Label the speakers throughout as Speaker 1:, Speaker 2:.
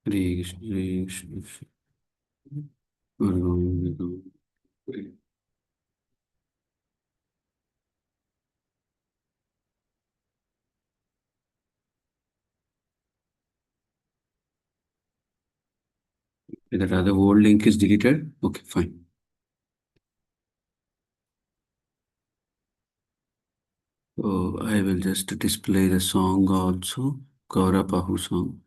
Speaker 1: Hare Krishna, Hare Krishna, Hare Ram, Hare Ram. That other old link is deleted. Okay, fine. So I will just display the song also, Gaura Pahu song.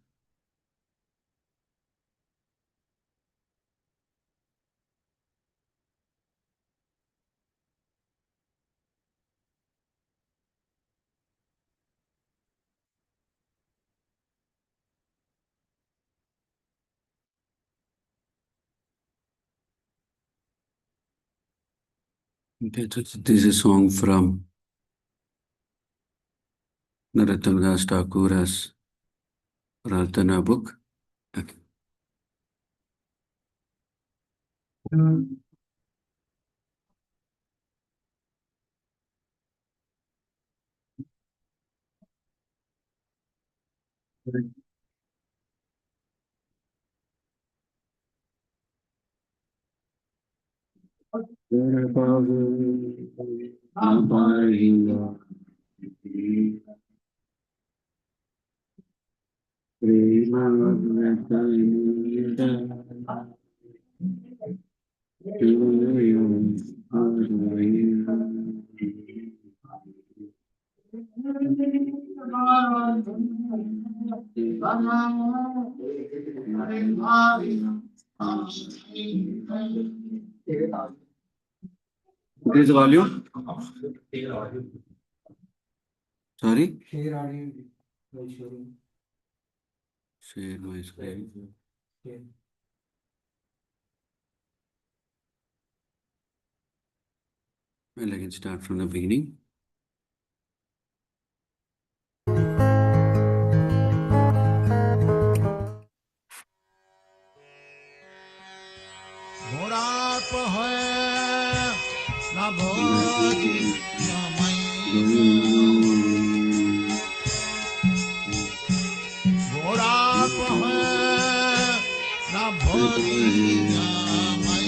Speaker 1: This is a song from Narottama Das Thakur's Prarthana book. Okay. What is the volume? Sorry? Share my screen. Well, I can start from the beginning.
Speaker 2: घोड़ाप है न भोजी न मई घोड़ाप है न भोजी न मई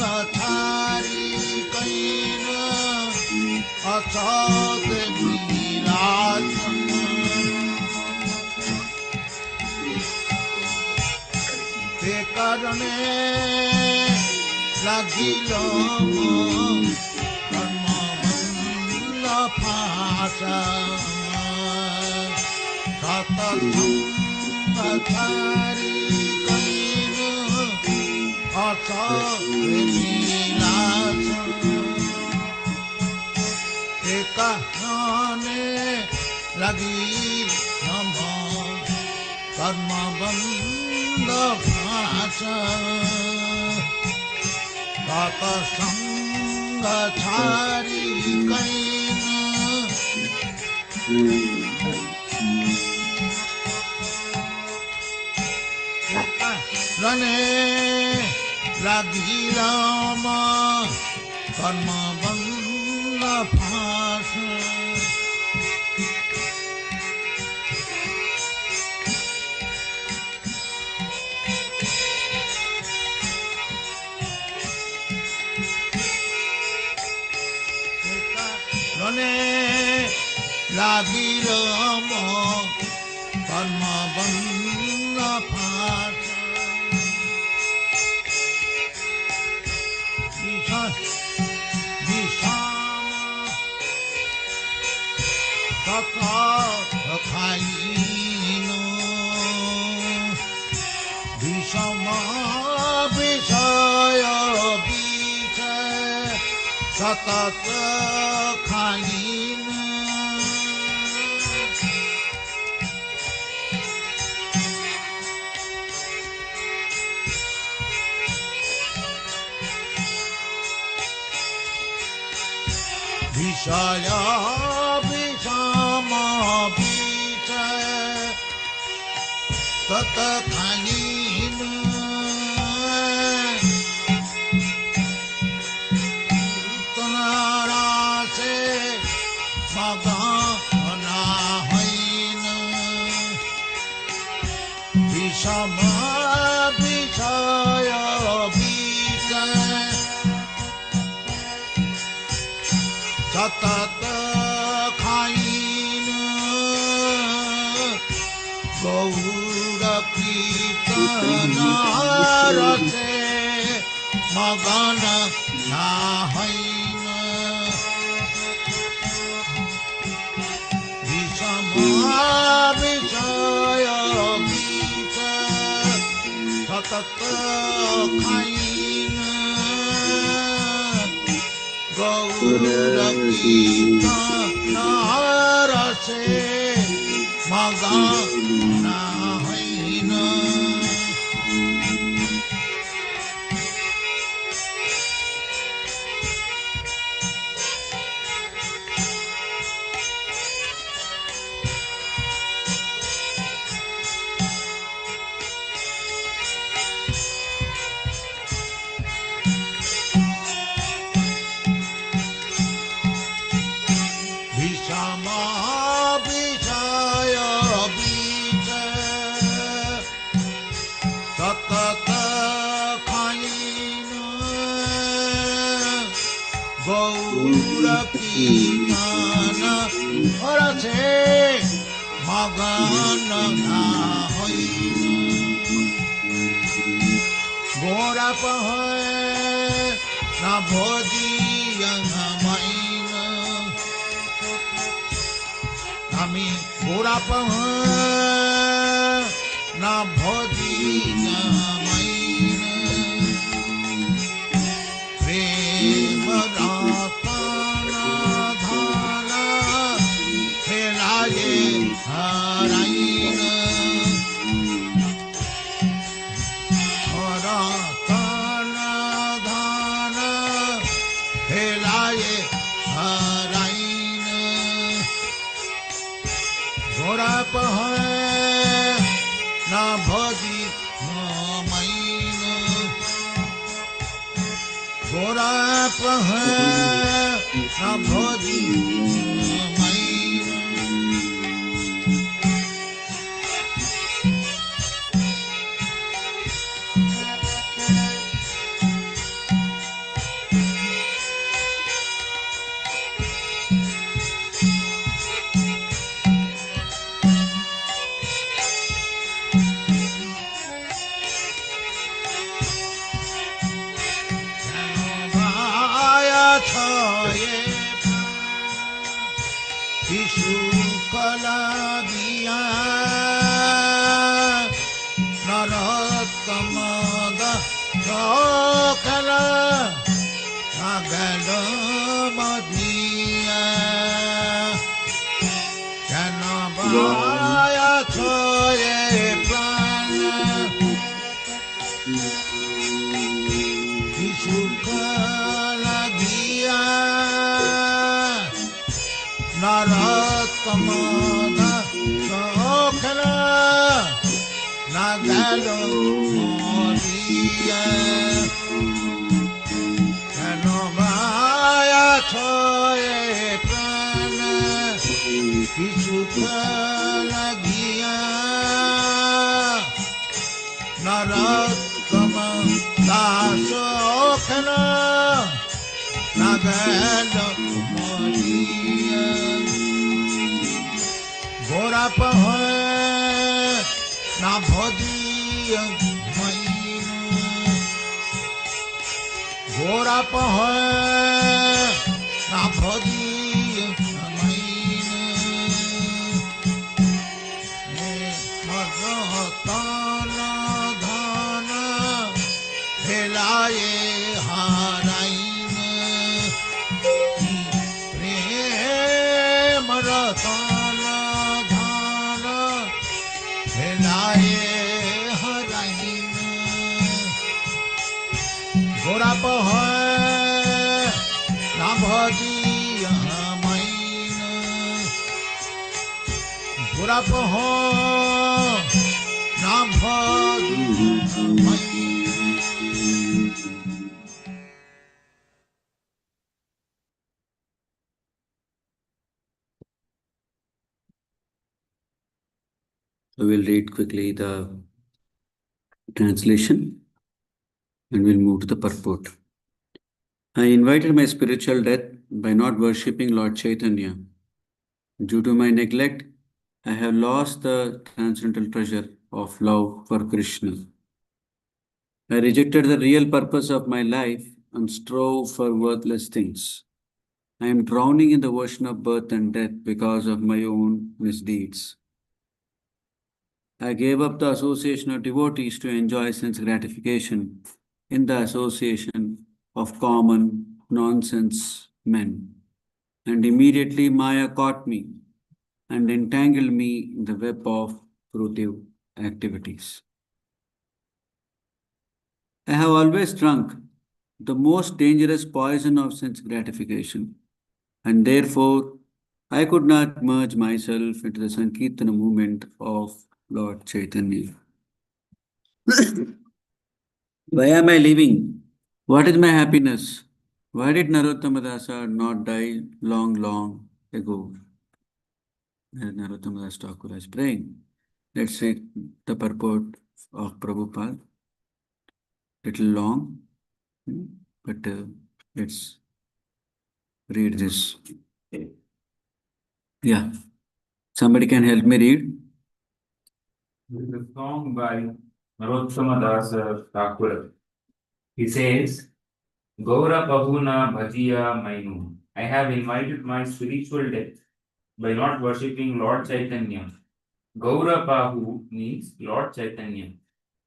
Speaker 2: सतसंगचारी can अचत विराजन ते करने लगिल कर्मबन्ध फास सतसंगचारी can अचत विराजन ते कहने लगी नम कर्मबन्ध फास सतसंगचारी कैन रने लगी राम कर्मबन्ध फास रने लगी राम कर्मबन्ध फास विषम तथा खाइन विषम विषय बीच सतत खाइन विषय विषम बीच तत खाइन तनारा से मगना होइन विषम विषय बीच सतत खाइन गौर कीर्तन रसे मगन ना होइन विषम विषय बीच सतत खाइन गौर कीर्तन रसे मगन होइन विषम विषय बीच सतत खाइन गौर कीर्तन रसे मगन ना होइन गोरप न भोजियन मैन हामी गोरप न भोजियन मैन प्रेम रतन धन खेलाए हराइन रतन धन खेलाए हराइन गोरप न भोजी न मैन गोरप न भोजी man Shukala diya Narottama Das Thakur Bhagavatam diya Janabaya choye prana Shukala diya Narottama Das Thakur Bhagavatam diya Janabaya choye prana Shukala diya Narottama Das Thakur Bhagavatam diya Gora pahoy na bhodiya mainu Gora pahoy na bhodiya mainu Narottama dhana helaye haraine prem ratana dhana helaye haraine Gora pahoy na bhodiya mainu Gora pahoy na bhodiya mainu
Speaker 1: So we'll read quickly the translation and we'll move to the purport. I invited my spiritual death by not worshipping Lord Chaitanya. Due to my neglect, I have lost the transcendental treasure of love for Krishna. I rejected the real purpose of my life and strove for worthless things. I am drowning in the ocean of birth and death because of my own misdeeds. I gave up the association of devotees to enjoy sense gratification in the association of common nonsense men. And immediately Maya caught me and entangled me in the web of fruitive activities. I have always drunk the most dangerous poison of sense gratification, and therefore I could not merge myself into the Sankirtana movement of Lord Chaitanya. Why am I living? What is my happiness? Why did Narottama Dasa not die long ago? Narottama Das Thakur is praying. Let's read the purport of Prabhupada. Little long, but let's read this. Yeah. Somebody can help me read?
Speaker 3: This is a song by Narottama Das Thakur. He says, Gaura Pahuna Bhajiya Mainu. I have invited my spiritual death by not worshipping Lord Chaitanya. Gaura Pahu means Lord Chaitanya.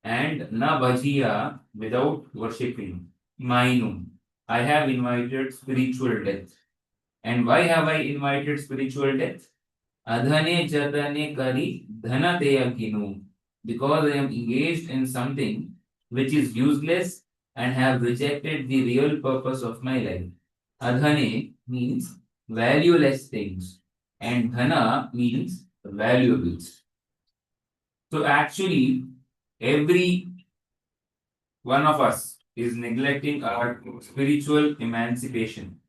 Speaker 3: And Na Bhajiya without worshipping. Mainu. I have invited spiritual death. And why have I invited spiritual death? Adhane jatane kari dhanateya kinu. Because I am engaged in something which is useless and have rejected the real purpose of my life. Adhane means valueless things and dhana means valuables. So actually, every one of us is neglecting our spiritual emancipation.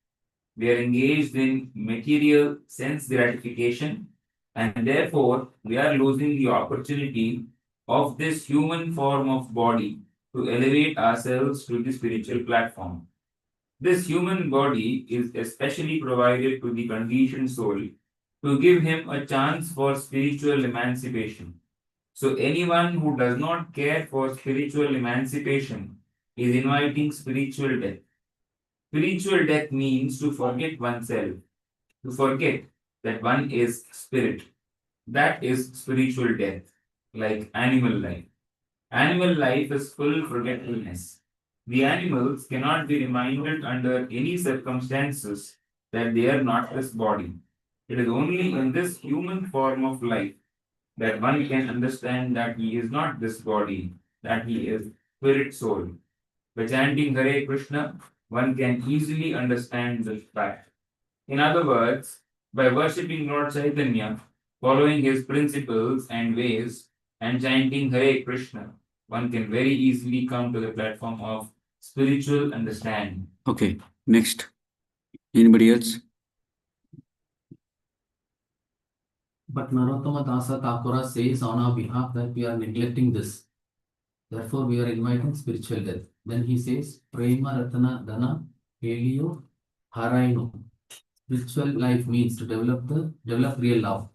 Speaker 3: We are engaged in material sense gratification, and therefore we are losing the opportunity of this human form of body to elevate ourselves to the spiritual platform. This human body is especially provided to the conditioned soul to give him a chance for spiritual emancipation. So anyone who does not care for spiritual emancipation is inviting spiritual death. Spiritual death means to forget oneself, to forget that one is spirit. That is spiritual death, like animal life. Animal life is full forgetfulness. The animals cannot be reminded under any circumstances that they are not this body. It is only in this human form of life that one can understand that he is not this body, that he is spirit soul. By chanting Hare Krishna, one can easily understand this fact. In other words, by worshipping Lord Chaitanya, following his principles and ways, and chanting Hare Krishna, one can very easily come to the platform of spiritual understanding.
Speaker 1: Okay, next. Anybody else?
Speaker 4: But Narottama Dasa Thakur says on our behalf that we are neglecting this. Therefore, we are inviting spiritual death. Then he says, Prema Ratana Dana Helio Haraino. Spiritual life means to develop real love.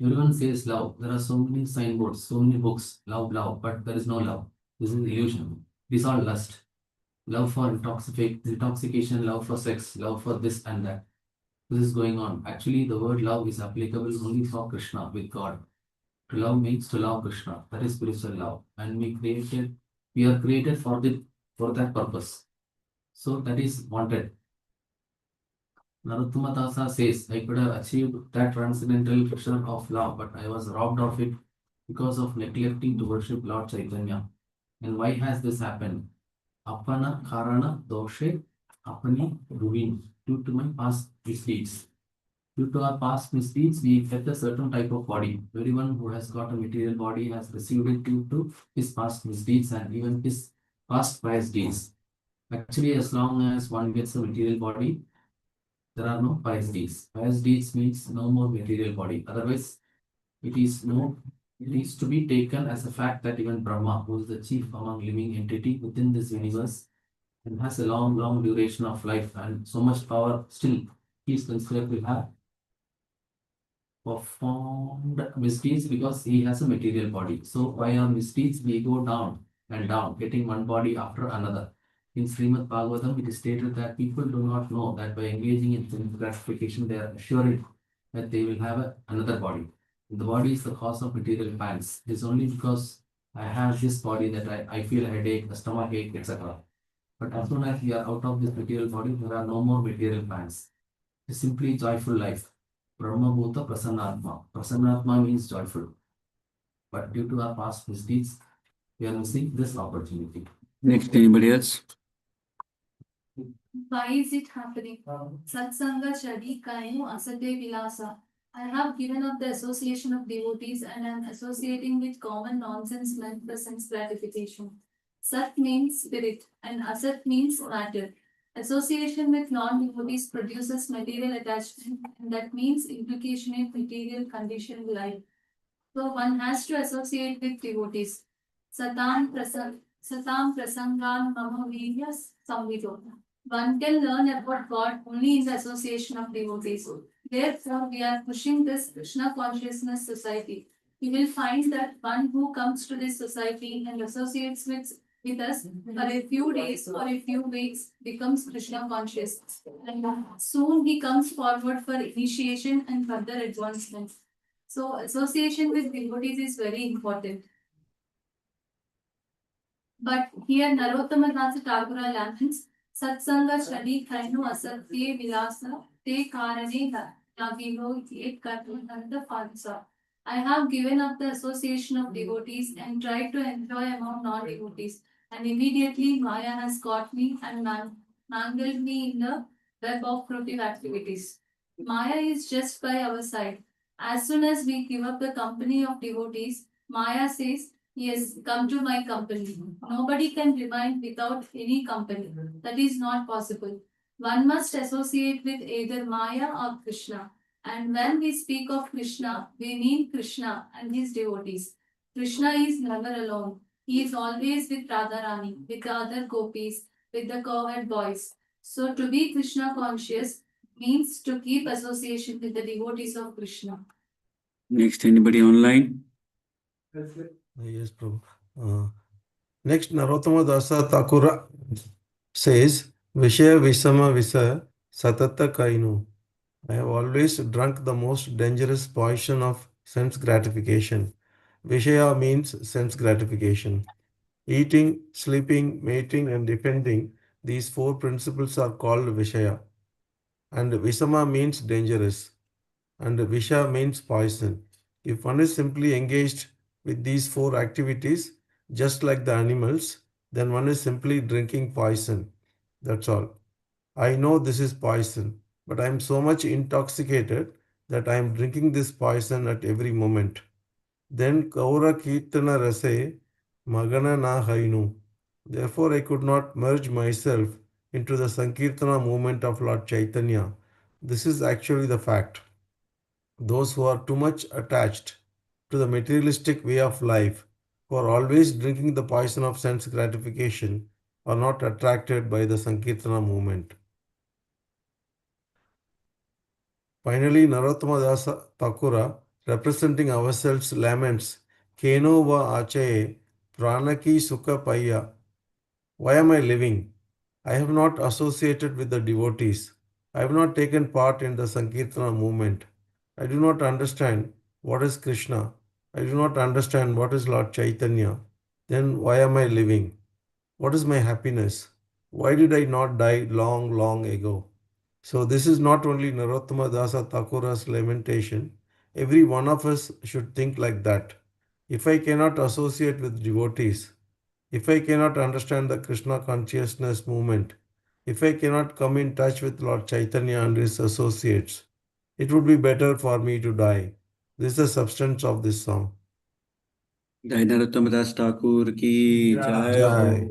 Speaker 4: Everyone says love. There are so many signboards, so many books, love, but there is no love. This is illusion. This is all lust. Love for intoxication, love for sex, love for this and that. This is going on. Actually, the word love is applicable only for Krishna, with God. To love means to love Krishna. That is spiritual love. And we are created for that purpose. So that is wanted. Narottama Dasa says, I could have achieved that transcendental pleasure of love, but I was robbed of it because of neglecting to worship Lord Chaitanya. And why has this happened? Apana Karana Doshe Apani Ruin, due to my past misdeeds. Due to our past misdeeds, we get a certain type of body. Everyone who has got a material body has received it due to his past misdeeds and even his past pious deeds. Actually, as long as one gets a material body, there are no pious deeds. Pious deeds means no more material body. Otherwise, it is to be taken as a fact that even Brahma, who is the chief among living entity within this universe, and has a long duration of life and so much power, still he is considered to have performed misdeeds because he has a material body. So by our misdeeds, we go down and down, getting one body after another. In Srimad Bhagavatam, it is stated that people do not know that by engaging in sense gratification, they are assured that they will have another body. The body is the cause of material pangs. It is only because I have this body that I feel a headache, a stomach ache, etc. But as soon as we are out of this material body, there are no more material pangs. It is simply joyful life. Brahma Bhuta Prasannatma. Prasannatma means joyful. But due to our past misdeeds, we are missing this opportunity.
Speaker 1: Next, anybody else?
Speaker 5: Why is it happening? Satsanga Chadi Kainu Asate Vilasa. I have given up the association of devotees and am associating with common nonsense meant for sense gratification. Sat means spirit and Asat means matter. Association with non-devotees produces material attachment, and that means implication in material conditioned life. So one has to associate with devotees. Satam prasangan mama viryas samvido. One can learn about God only in the association of devotees. Therefore, we are pushing this Krishna consciousness society. You will find that one who comes to this society and associates with us for a few days or a few weeks becomes Krishna conscious. And soon he comes forward for initiation and further advancement. So association with devotees is very important. But here Narottama Das Thakur laments, Satsanga Shadi Kainu Asatye Vilasa Te Karane Nagivo Yet Katu Nanda Falsa. I have given up the association of devotees and tried to enjoy among non-devotees, and immediately Maya has caught me and mangled me in the web of fruitive activities. Maya is just by our side. As soon as we give up the company of devotees, Maya says, yes, come to my company. Nobody can remain without any company. That is not possible. One must associate with either Maya or Krishna. And when we speak of Krishna, we mean Krishna and his devotees. Krishna is never alone. He is always with Radharani, with the other gopis, with the cowherd boys. So to be Krishna conscious means to keep association with the devotees of Krishna.
Speaker 1: Next, anybody online?
Speaker 6: Yes, Prabhu. Next, Narottama Dasa Thakur says, Vishaya Visama Visa Satata Kainu. I have always drunk the most dangerous poison of sense gratification. Vishaya means sense gratification. Eating, sleeping, mating, and defending, these four principles are called Vishaya. And Visama means dangerous, and Visha means poison. If one is simply engaged with these four activities, just like the animals, then one is simply drinking poison. That's all. I know this is poison, but I am so much intoxicated that I am drinking this poison at every moment. Then Kaura Kirtana Rase Magana na Hainu. Therefore, I could not merge myself into the Sankirtana movement of Lord Chaitanya. This is actually the fact. Those who are too much attached to the materialistic way of life, who are always drinking the poison of sense gratification, are not attracted by the Sankirtana movement. Finally, Narottama Das Thakura, representing ourselves, laments, Keno va achaye, pranaki sukha paya. Why am I living? I have not associated with the devotees. I have not taken part in the Sankirtana movement. I do not understand what is Krishna. I do not understand what is Lord Chaitanya. Then why am I living? What is my happiness? Why did I not die long, long ago? So this is not only Narottama Dasa Thakura's lamentation. Every one of us should think like that. If I cannot associate with devotees, if I cannot understand the Krishna consciousness movement, if I cannot come in touch with Lord Chaitanya and his associates, it would be better for me to die. This is the substance of this song.
Speaker 1: Jai Narottama Das Thakur ki jai ho.
Speaker 6: Jai.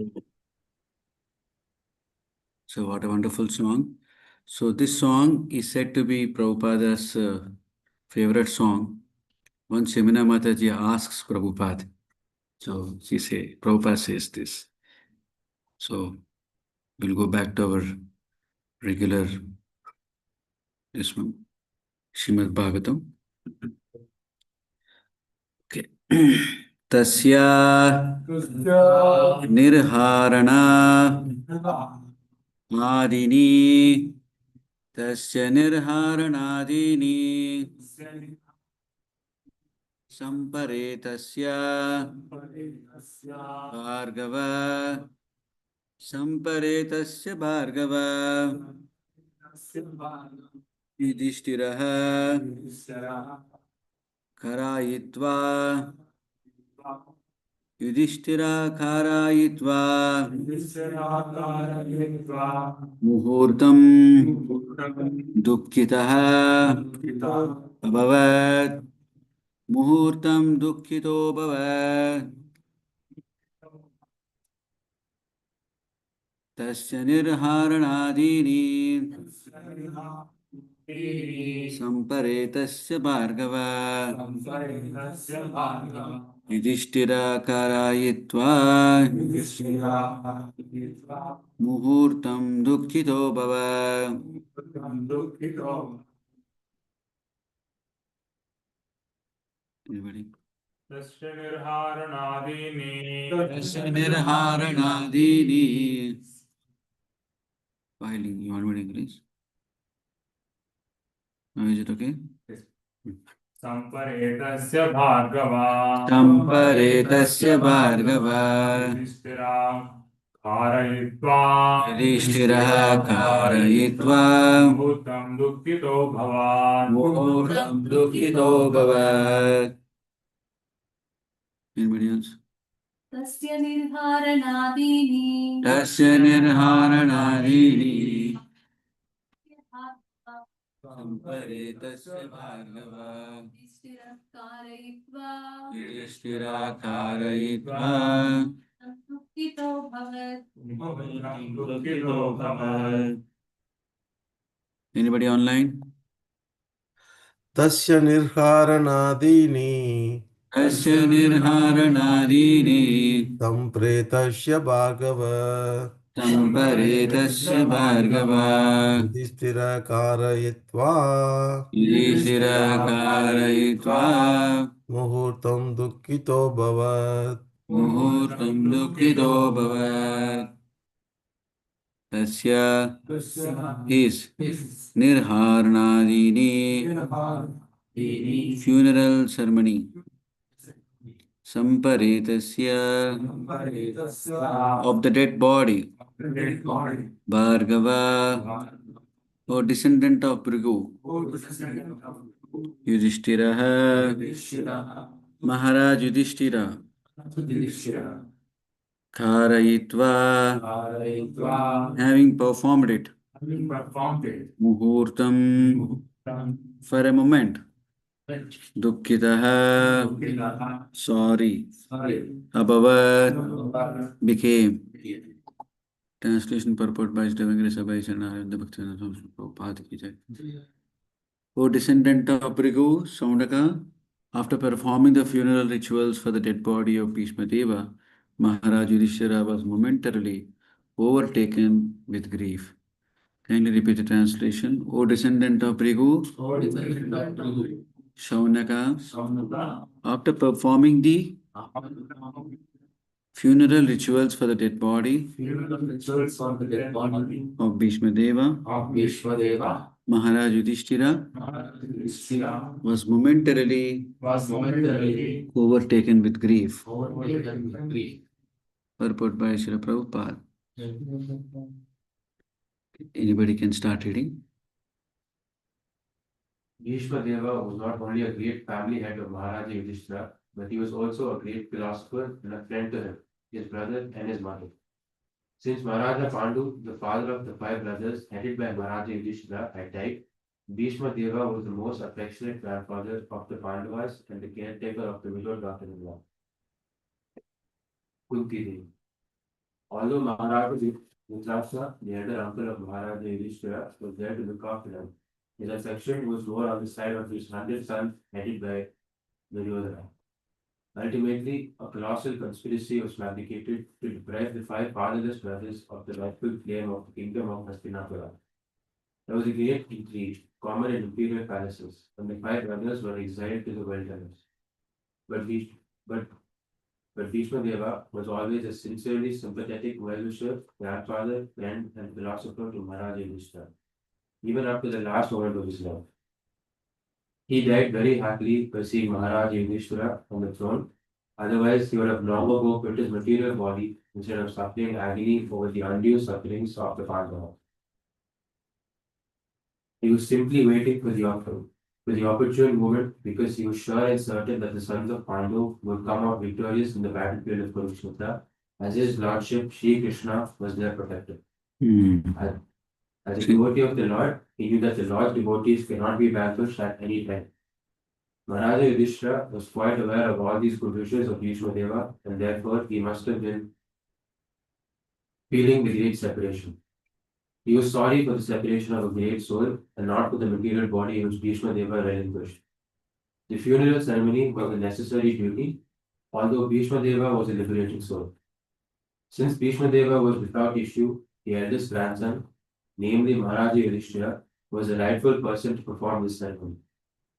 Speaker 1: So what a wonderful song. So this song is said to be Prabhupada's favorite song. Once Yamuna Mataji asks Prabhupada. So Prabhupada says this. So we'll go back to our regular this one, Srimad Bhagavatam. Okay. Tasya nirharana adini tasya nirharanadini samparetasya bhargava samparetasya bhargava yudhishthirah karayitva yudhishthira karayitva muhurtam dukkitah abhavat muhurtam dukkito bhavat tasya nirharanadini samparetasya bhargava yudhishthira karayitva muhurtam dukkito bhavat. Anybody?
Speaker 3: Tasya nirharanadini.
Speaker 1: Tasya nirharanadini. Violin, you want me to English? Now is it okay?
Speaker 3: Yes. Samparetasya bhargava.
Speaker 1: Samparetasya bhargava.
Speaker 3: Yudhishthira karayitva.
Speaker 1: Yudhishthira karayitva.
Speaker 3: Muhurtam dukkito bhavat.
Speaker 1: Muhurtam dukkito bhavat. Anybody else?
Speaker 5: Tasya nirharanadini.
Speaker 1: Tasya nirharanadini. Samparetasya bhargava. Yudhishthira karayitva.
Speaker 5: Dukkito bhavat.
Speaker 3: Muhurtam dukkito bhavat.
Speaker 1: Anybody online?
Speaker 6: Tasya nirharanadini
Speaker 1: Tasya nirharanadini.
Speaker 6: sampretasya bhagava
Speaker 1: Samparetasya bhargava.
Speaker 6: yudhishthira karayitva
Speaker 1: Yudhishthira karayitva.
Speaker 6: muhurtam dukkito bhavat.
Speaker 1: Muhurtam dukkito bhavat. Tasya is Nirharnadini funeral ceremony. Samparetasya of the dead body. Bhargava, O descendant of Bhrigu. Yudhishthira, Maharaj Yudhishthira. Karayitva, having performed it. Muhurtam, for a moment. Dukkitaha, sorry. Abhavat, became. Translation purport by Devangri Sabai Sanaranda Bhaktivinoda Swami Prabhupada ki jai. O descendant of Bhrigu, Saundaka, after performing the funeral rituals for the dead body of Bhishma Deva, Maharaj Yudhishthira was momentarily overtaken with grief. Kindly repeat the translation. O descendant of Bhrigu, Shaunaka, after performing the funeral rituals for the dead body of Bhishma Deva, Maharaj Yudhishthira was momentarily overtaken with grief. Purport by Srila Prabhupada. Anybody can start reading.
Speaker 7: Bhishma Deva was not only a great family head of Maharaja Yudhishthira, but he was also a great philosopher and a friend to him, his brother and his mother. Since Maharaja Pandu, the father of the 5 brothers headed by Maharaja Yudhishthira, had died, Bhishma Deva was the most affectionate grandfather of the Pandavas and the caretaker of the widowed daughter-in-law, Kunti Devi. Although Maharaja Dhritarashtra, the elder uncle of Maharaja Yudhishthira, was there to look after him, his affection was more on the side of his 100 sons headed by Duryodhana. Ultimately, a colossal conspiracy was fabricated to deprive the 5 fatherless brothers of the rightful claim of the kingdom of Hastinapura. There was a great intrigue, common in imperial palaces, and the 5 brothers were exiled to the wilderness. But Bhishma Deva was always a sincerely sympathetic well-wisher, grandfather, friend, and philosopher to Maharaja Yudhishthira, even up to the last moment of his life. He died very happily by seeing Maharaja Yudhishthira on the throne. Otherwise, he would have long ago quit his material body instead of suffering agony over the undue sufferings of the Pandavas. He was simply waiting for the opportune moment because he was sure and certain that the sons of Pandu would come out victorious in the battlefield of Kurukshetra, as his lordship Sri Krishna was their protector. As a devotee of the Lord, he knew that the Lord's devotees cannot be vanquished at any time. Maharaja Yudhishthira was quite aware of all these good wishes of Bhishma Deva, and therefore he must have been feeling the great separation. He was sorry for the separation of a great soul and not for the material body which Bhishma Deva relinquished. The funeral ceremony was a necessary duty, although Bhishma Deva was a liberating soul. Since Bhishma Deva was without issue, the eldest grandson, namely Maharaja Yudhishthira, was the rightful person to perform this ceremony.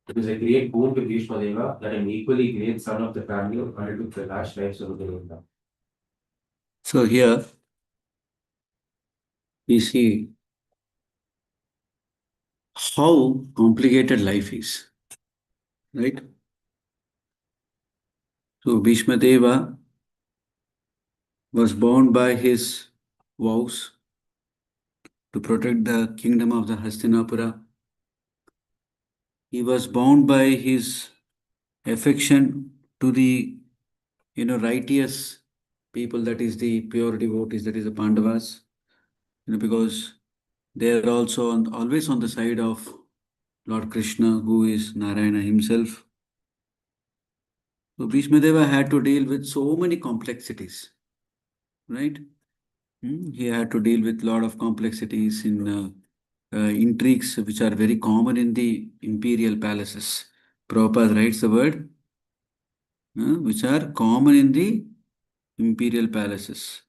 Speaker 7: It was a great boon to Bhishma Deva that an equally great son of the family undertook the last rites of the Guru.
Speaker 1: So here we see how complicated life is, right? So Bhishma Deva was bound by his vows to protect the kingdom of the Hastinapura. He was bound by his affection to the righteous people, that is the pure devotees, that is the Pandavas, because they are also always on the side of Lord Krishna, who is Narayana himself. So Bhishma Deva had to deal with so many complexities, right? He had to deal with a lot of complexities in intrigues which are very common in the imperial palaces. Prabhupada writes the word, which are common in the imperial palaces.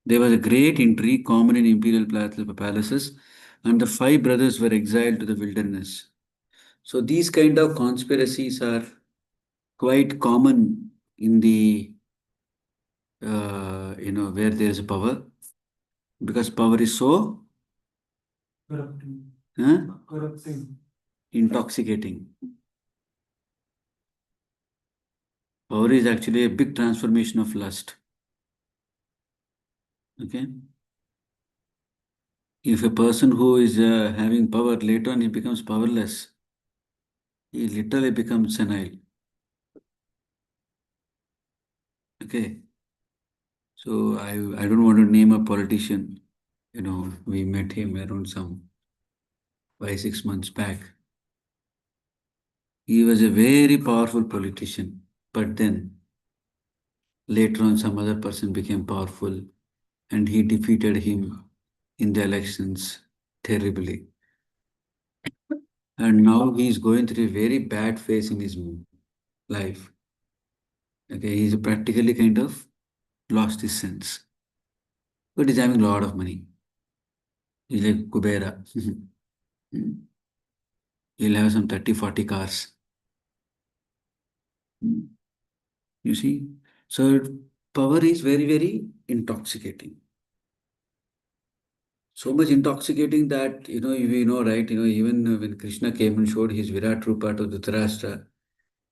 Speaker 1: There was a great intrigue common in imperial palaces, and the 5 brothers were exiled to the wilderness. So these kind of conspiracies are quite common in the where there is power, because power is so intoxicating. Power is actually a big transformation of lust. Okay. If a person who is having power, later on he becomes powerless, he literally becomes senile. Okay. So I don't want to name a politician. We met him around some 5-6 months back. He was a very powerful politician, but then later on some other person became powerful and he defeated him in the elections terribly. And now he is going through a very bad phase in his life. Okay, he's practically kind of lost his sense. But he's having a lot of money. He's like Kubera. He'll have some 30-40 cars. You see? So power is very, very intoxicating. So much intoxicating that, right? Even when Krishna came and showed his Virat Rupa to Dhritarashtra,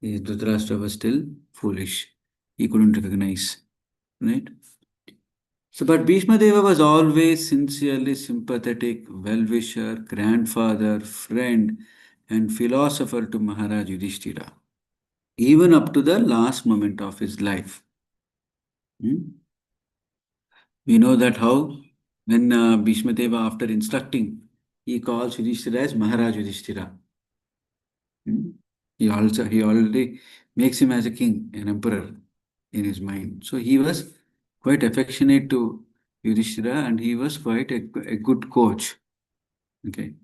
Speaker 1: Dhritarashtra was still foolish. He couldn't recognize, right? So, but Bhishma Deva was always sincerely sympathetic, well-wisher, grandfather, friend, and philosopher to Maharaj Yudhishthira, even up to the last moment of his life. We know that how when Bhishma Deva, after instructing, he calls Yudhishthira as Maharaj Yudhishthira. He already makes him as a king, an emperor in his mind. So he was quite affectionate to Yudhishthira and he was quite a good coach. Okay.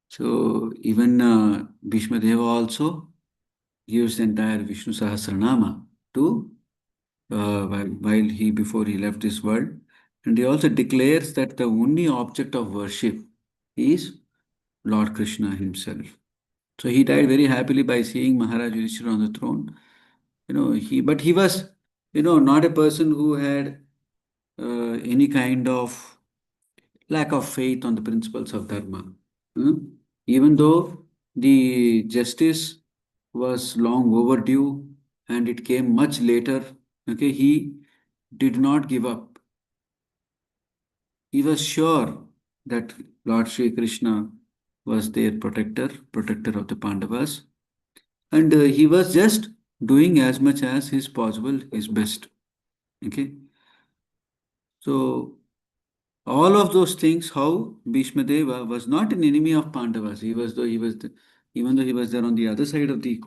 Speaker 1: So even Bhishma Deva also gives the entire Vishnu Sahasranama to before he left this world. And he also declares that the only object of worship is Lord Krishna himself. So he died very happily by seeing Maharaj Yudhishthira on the throne. But he was, not a person who had any kind of lack of faith on the principles of Dharma. Even though the justice was long overdue and it came much later, okay, he did not give up. He was sure that Lord Sri Krishna was their protector of the Pandavas, and he was just doing as much as is possible, his best. Okay. So all of those things, how Bhishma Deva was not an enemy of Pandavas. Even though he was there on the other side of the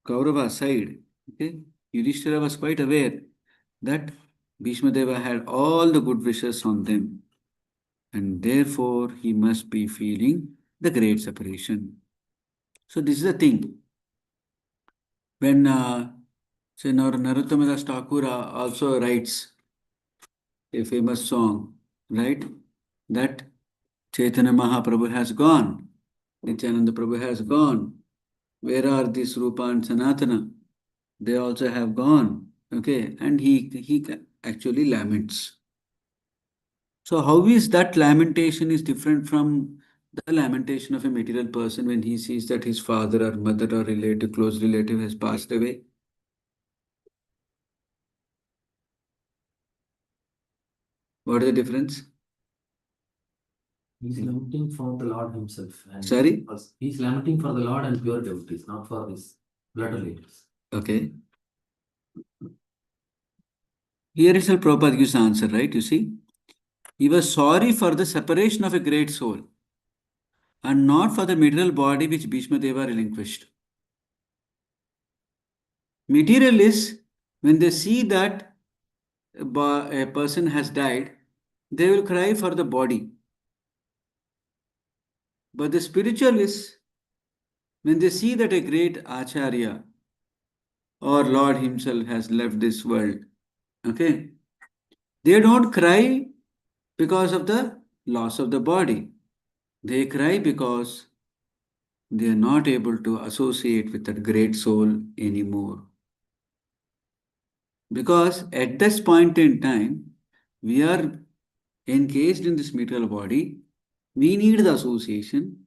Speaker 1: Kaurava side, okay, Yudhishthira was quite aware that Bhishma Deva had all the good wishes on them, and therefore he must be feeling the great separation. So this is the thing. When say Narottama Das Thakur also writes a famous song, right? That Chaitanya Mahaprabhu has gone, Nityananda Prabhu has gone. Where are these Rupa and Sanatana? They also have gone. Okay, and he actually laments. So how is that lamentation is different from the lamentation of a material person when he sees that his father or mother or relative, close relative has passed away? What is the difference?
Speaker 4: He's lamenting for the Lord himself. And
Speaker 1: Sorry?
Speaker 4: He's lamenting for the Lord and pure devotees, not for his blood relatives.
Speaker 1: Okay. Here itself Prabhupada gives the answer, right? You see? He was sorry for the separation of a great soul and not for the material body which Bhishma Deva relinquished. Materialists, when they see that a person has died, they will cry for the body. But the spiritualists, when they see that a great Acharya or Lord himself has left this world, okay, they don't cry because of the loss of the body. They cry because they are not able to associate with that great soul anymore. Because at this point in time, we are encased in this material body. We need the association.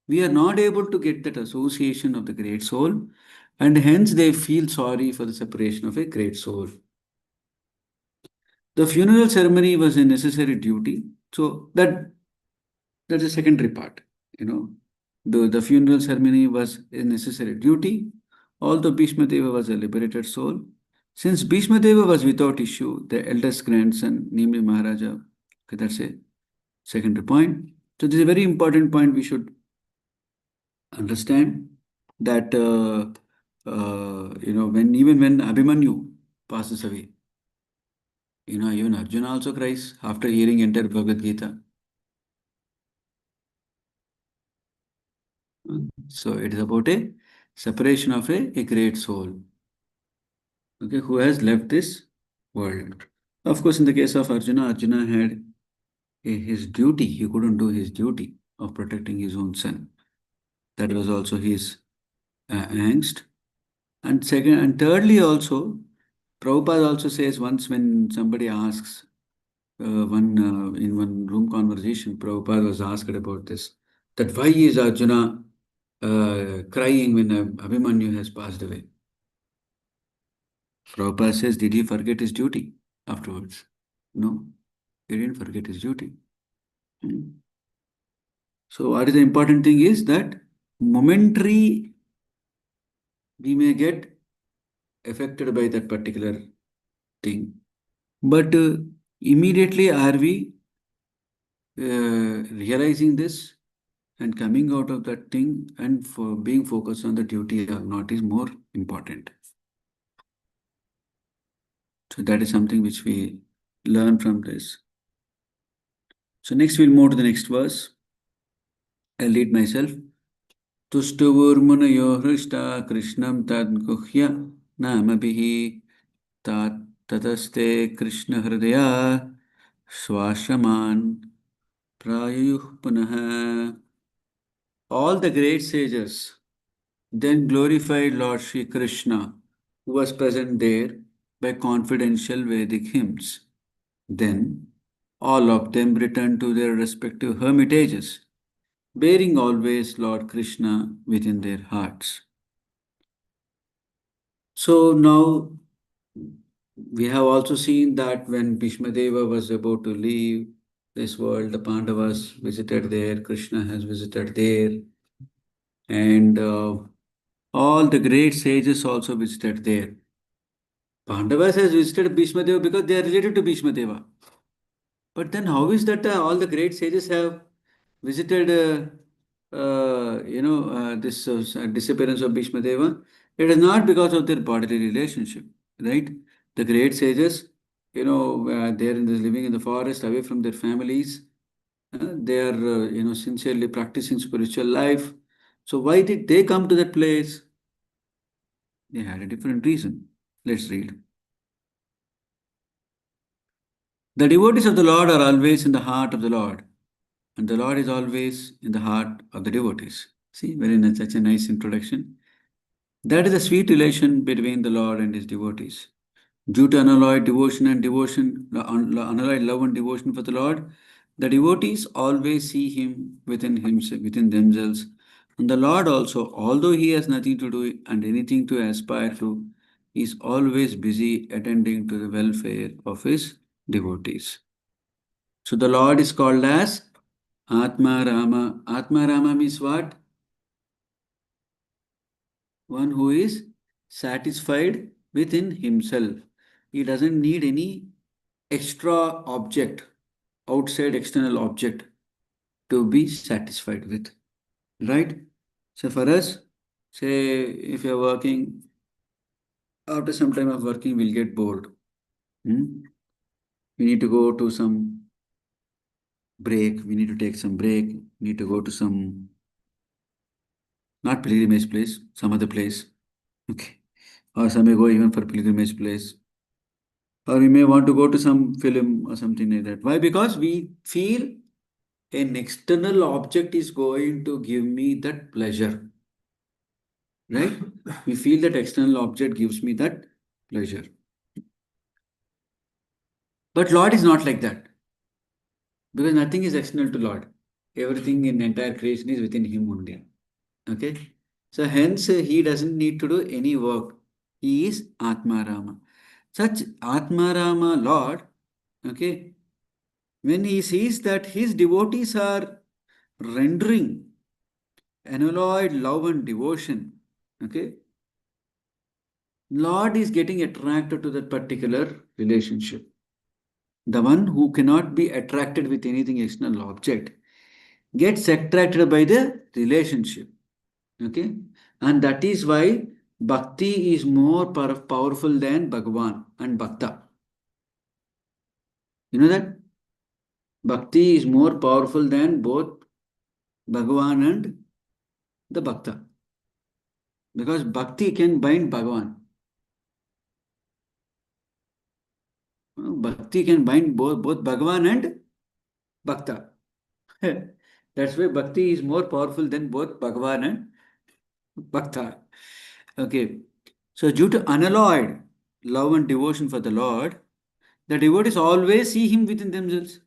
Speaker 1: We are not able to get that association of the great soul, and hence they feel sorry for the separation of a great soul. The funeral ceremony was a necessary duty, so that's the secondary part. The funeral ceremony was a necessary duty, although Bhishma Deva was a liberated soul. Since Bhishma Deva was without issue, the eldest grandson, namely Maharaja, okay, that's a secondary point. So this is a very important point we should understand that when Abhimanyu passes away, even Arjuna also cries after hearing entire Bhagavad Gita. So it is about a separation of a great soul, okay, who has left this world. Of course, in the case of Arjuna, Arjuna had his duty. He couldn't do his duty of protecting his own son. That was also his angst. And second and thirdly, also, Prabhupada also says once when somebody asks in one room conversation, Prabhupada was asked about this, that why is Arjuna crying when Abhimanyu has passed away? Prabhupada says, did he forget his duty afterwards? No, he didn't forget his duty. So what is the important thing is that momentary we may get affected by that particular thing, but immediately are we realizing this and coming out of that thing and for being focused on the duty or not is more important. So that is something which we learn from this. So next we'll move to the next verse. I'll read myself. Tuštuvurmunayo hrishta krishnam tadguhya namabihi tataste krishna hridaya swashraman prayuh punaha. All the great sages then glorified Lord Sri Krishna, who was present there, by confidential Vedic hymns. Then all of them returned to their respective hermitages, bearing always Lord Krishna within their hearts. So now we have also seen that when Bhishma Deva was about to leave this world, the Pandavas visited there, Krishna has visited there, and all the great sages also visited there. Pandavas has visited Bhishma Deva because they are related to Bhishma Deva. But then how is that all the great sages have visited this disappearance of Bhishma Deva? It is not because of their bodily relationship, right? The great sages, they're living in the forest away from their families. They are, sincerely practicing spiritual life. So why did they come to that place? They had a different reason. Let's read. The devotees of the Lord are always in the heart of the Lord, and the Lord is always in the heart of the devotees. See, very nice, such a nice introduction. That is the sweet relation between the Lord and his devotees. Due to unalloyed devotion and unalloyed love and devotion for the Lord, the devotees always see him within themselves. And the Lord also, although he has nothing to do and anything to aspire to, is always busy attending to the welfare of his devotees. So the Lord is called as Atma Rama. Atma Rama means what? One who is satisfied within himself. He doesn't need any extra object, outside external object to be satisfied with. Right? So for us, say if you're working, after some time of working, we'll get bored. We need to go to some break. We need to take some break. We need to go to some, not pilgrimage place, some other place. Okay. Or some may go even for pilgrimage place. Or we may want to go to some film or something like that. Why? Because we feel an external object is going to give me that pleasure. Right? We feel that external object gives me that pleasure. But Lord is not like that. Because nothing is external to Lord. Everything in entire creation is within Him only. Okay? So hence He doesn't need to do any work. He is Atma Rama. Such Atma Rama Lord, okay, when He sees that His devotees are rendering unalloyed love and devotion, okay, Lord is getting attracted to that particular relationship. The one who cannot be attracted with anything external object gets attracted by the relationship. Okay? And that is why bhakti is more powerful than Bhagavan and Bhakta. You know that? Bhakti is more powerful than both Bhagavan and the Bhakta. Because bhakti can bind Bhagavan. Bhakti can bind both Bhagavan and Bhakta. That's why bhakti is more powerful than both Bhagavan and Bhakta. Okay. So due to unalloyed love and devotion for the Lord, the devotees always see Him within themselves.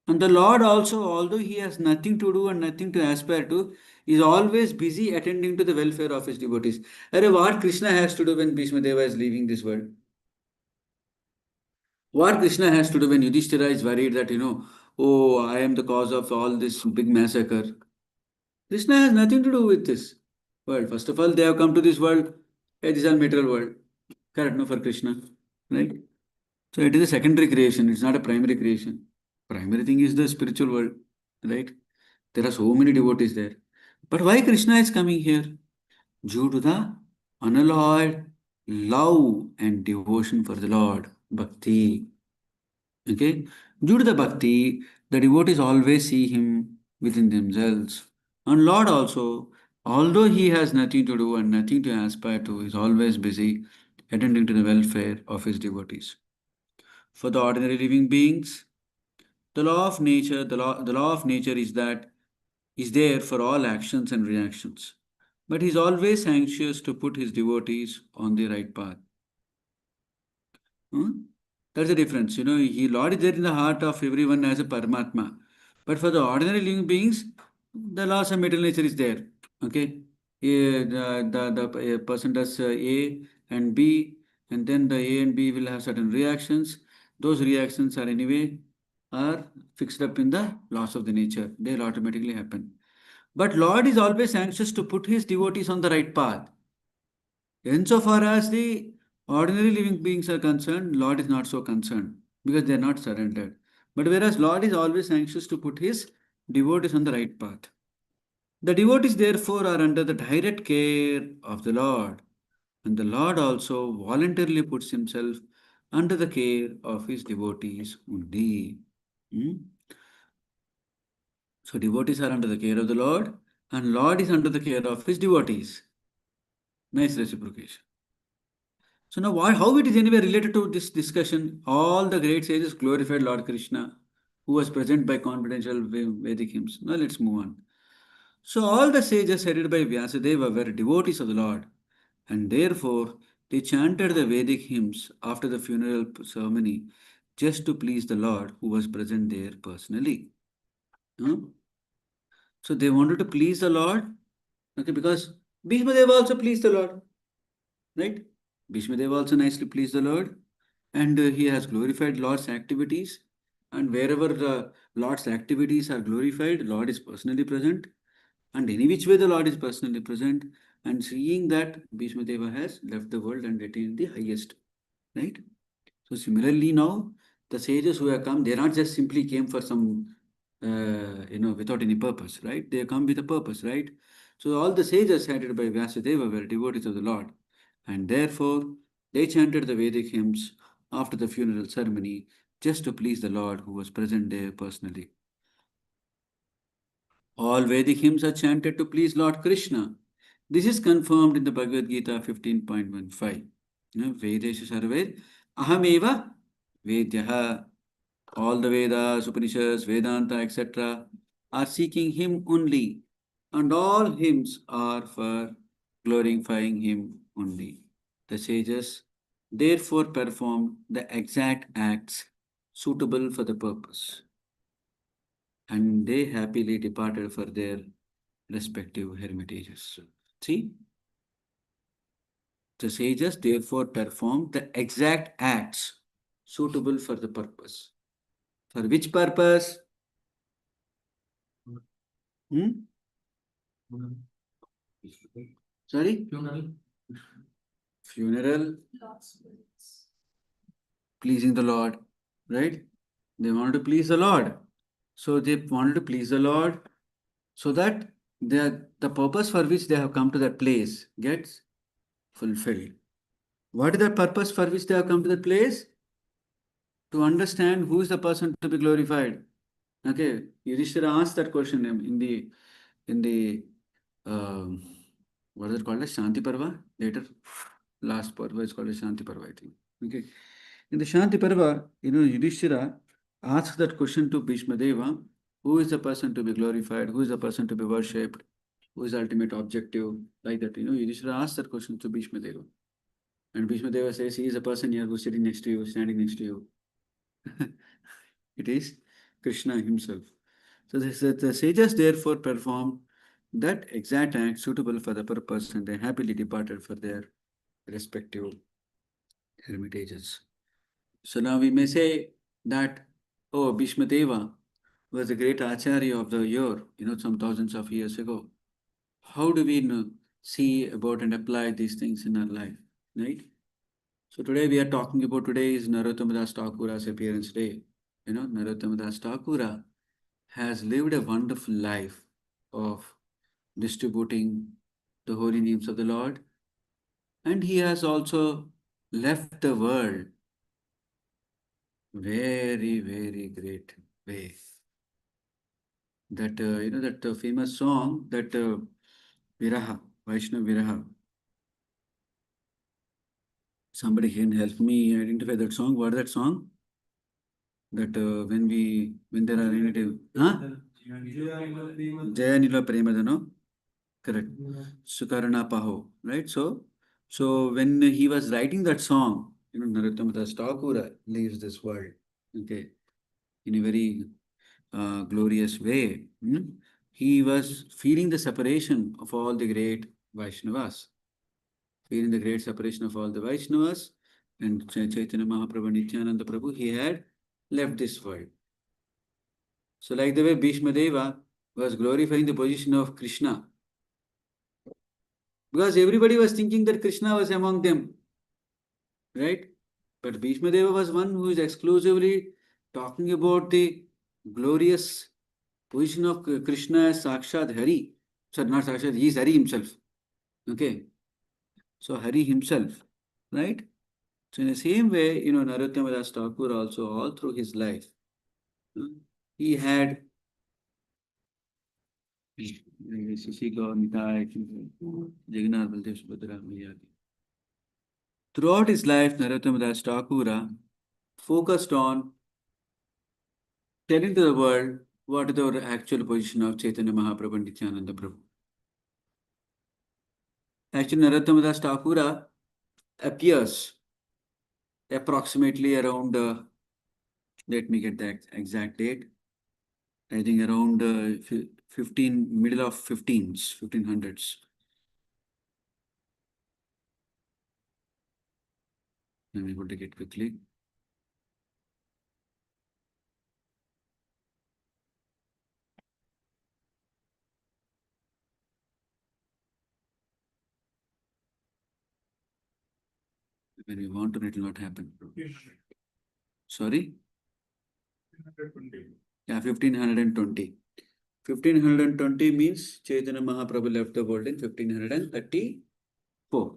Speaker 1: And the Lord also, although He has nothing to do and nothing to aspire to, is always busy attending to the welfare of His devotees. What Krishna has to do when Bhishma Deva is leaving this world? What Krishna has to do when Yudhishthira is worried that, oh, I am the cause of all this big massacre? Krishna has nothing to do with this world. First of all, they have come to this world. Hey, this is a material world. Correct, no, for Krishna. Right? So it is a secondary creation. It's not a primary creation. Primary thing is the spiritual world. Right? There are so many devotees there. But why Krishna is coming here? Due to the unalloyed love and devotion for the Lord. Bhakti. Okay? Due to the bhakti, the devotees always see Him within themselves. And Lord also, although He has nothing to do and nothing to aspire to, is always busy attending to the welfare of His devotees. For the ordinary living beings, the law of nature, the law of nature is there for all actions and reactions. But He is always anxious to put His devotees on the right path. Hmm? That's the difference. Lord is there in the heart of everyone as a Paramatma. But for the ordinary living beings, the laws of material nature is there. Okay? The person does A and B, and then the A and B will have certain reactions. Those reactions are fixed up in the laws of the nature. They'll automatically happen. But Lord is always anxious to put His devotees on the right path. Insofar as the ordinary living beings are concerned, Lord is not so concerned because they are not surrendered. But whereas Lord is always anxious to put His devotees on the right path. The devotees therefore are under the direct care of the Lord, and the Lord also voluntarily puts Himself under the care of His devotees only. Hmm? So devotees are under the care of the Lord, and Lord is under the care of His devotees. Nice reciprocation. So now how it is anyway related to this discussion? All the great sages glorified Lord Krishna, who was present by confidential Vedic hymns. Now let's move on. So all the sages headed by Vyasadeva were devotees of the Lord, and therefore they chanted the Vedic hymns after the funeral ceremony just to please the Lord who was present there personally. Huh? So they wanted to please the Lord, okay, because Bhishma Deva also pleased the Lord, right? Bhishma Deva also nicely pleased the Lord, and he has glorified Lord's activities. And wherever the Lord's activities are glorified, Lord is personally present. And any which way the Lord is personally present, and seeing that Bhishma Deva has left the world and attained the highest, right? So similarly now, the sages who have come, they not just simply came for some, without any purpose, right? They come with a purpose, right? So all the sages headed by Vyasadeva were devotees of the Lord, and therefore they chanted the Vedic hymns after the funeral ceremony just to please the Lord who was present there personally. All Vedic hymns are chanted to please Lord Krishna. This is confirmed in the Bhagavad Gita 15.15. Vedeshu sarve ahameva vedyaha. All the Vedas, Upanishads, Vedanta, etc. are seeking Him only. And all hymns are for glorifying Him only. The sages therefore performed the exact acts suitable for the purpose, and they happily departed for their respective hermitages. See, the sages therefore performed the exact acts suitable for the purpose. For which purpose? Hmm? Sorry?
Speaker 4: Funeral.
Speaker 1: Funeral, pleasing the Lord, right? They wanted to please the Lord. So they wanted to please the Lord so that the purpose for which they have come to that place gets fulfilled. What is the purpose for which they have come to that place? To understand who is the person to be glorified. Okay, Yudhishthira asked that question in the what is it called as Shanti Parva? Later, last Parva is called as Shanti Parva, I think. Okay. In the Shanti Parva, Yudhishthira asks that question to Bhishma Deva, who is the person to be glorified, who is the person to be worshipped, who is the ultimate objective, like that. Yudhishthira asks that question to Bhishma Deva. And Bhishma Deva says, he is a person here who's sitting next to you, standing next to you. It is Krishna himself. So the sages therefore performed that exact act suitable for the purpose, and they happily departed for their respective hermitages. So now we may say that, oh, Bhishma Deva was a great Acharya of the year, some thousands of years ago. How do we see about and apply these things in our life, right? So today we are talking about, today is Narottama Das Thakur's appearance day. Narottama Das Thakur has lived a wonderful life of distributing the holy names of the Lord, and he has also left the world very, very great way. That that famous song, that Viraha, Vaishnav Viraha. Somebody can help me identify that song. What is that song? That when there are relative, huh? Jaya Nila Premadano, correct. Sukarna Paho, right? So when he was writing that song, Narottama Das Thakur leaves this world, okay, in a very glorious way. He was feeling the separation of all the great Vaishnavas, feeling the great separation of all the Vaishnavas, and Chaitanya Mahaprabhu, Nityananda Prabhu, he had left this world. So like the way Bhishma Deva was glorifying the position of Krishna, because everybody was thinking that Krishna was among them, right? But Bhishma Deva was one who is exclusively talking about the glorious position of Krishna as Sakshat Hari. Sorry, not Sakshat, he is Hari himself. Okay. So Hari himself, right? So in the same way, Narottama Das Thakur also, all through his life, he had throughout his life, Narottama Das Thakur focused on telling to the world what is the actual position of Chaitanya Mahaprabhu and Nityananda Prabhu. Actually, Narottama Das Thakur appears approximately around, let me get the exact date, I think around middle of 1500s. I'm able to get quickly. When we want to, it will not happen. Sorry? Yeah, 1520. 1520 means Chaitanya Mahaprabhu left the world in 1534.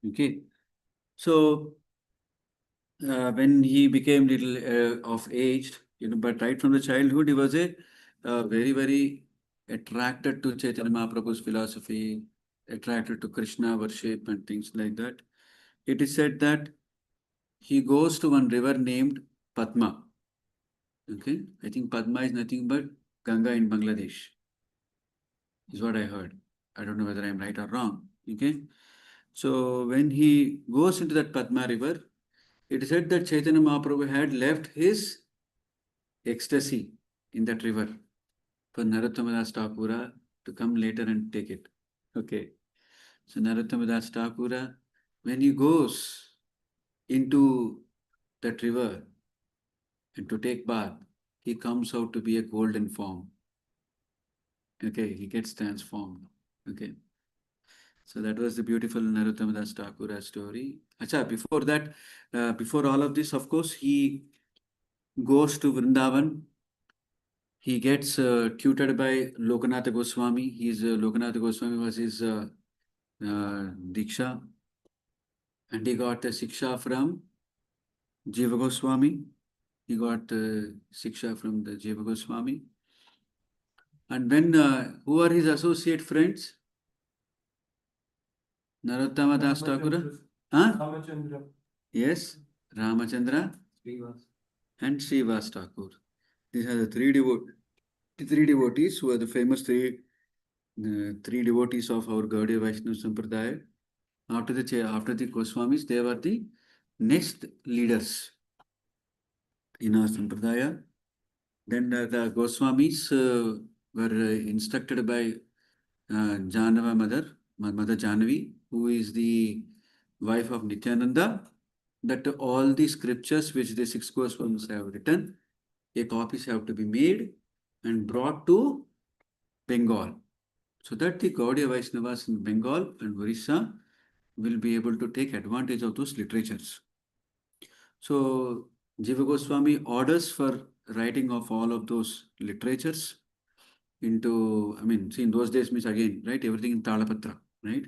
Speaker 1: Okay. So, when he became little of age, but right from the childhood, he was a very, very attracted to Chaitanya Mahaprabhu's philosophy, attracted to Krishna worship and things like that. It is said that he goes to one river named Padma. Okay, I think Padma is nothing but Ganga in Bangladesh, is what I heard. I don't know whether I'm right or wrong. Okay, So when he goes into that Padma river, it is said that Chaitanya Mahaprabhu had left his ecstasy in that river for Narottama Das Thakura to come later and take it. Okay. So Narottama Das Thakura, when he goes into that river and to take bath, he comes out to be a golden form. Okay, he gets transformed. Okay. So that was the beautiful Narottama Das Thakura story. Acha, before that, before all of this, of course, he goes to Vrindavan. He gets tutored by Lokanatha Goswami. Lokanatha Goswami was his Diksha. And he got a Siksha from Jiva Goswami. He got Siksha from the Jiva Goswami. And when, who are his associate friends? Narottama Das Thakura? Huh?
Speaker 6: Ramachandra.
Speaker 1: Yes, Ramachandra and Srivas Thakur. These are the three devotees who are the famous three devotees of our Gaudiya Vaishnava Sampradaya. After the Goswamis, they were the next leaders in our Sampradaya. Then the Goswamis were instructed by Janava Mother Janavi, who is the wife of Nityananda, that all the scriptures which the six Goswamis have written, copies have to be made and brought to Bengal, so that the Gaudiya Vaishnavas in Bengal and Orissa will be able to take advantage of those literatures. So Jiva Goswami orders for writing of all of those literatures into, see, in those days means again, right, everything in Talapatra, right?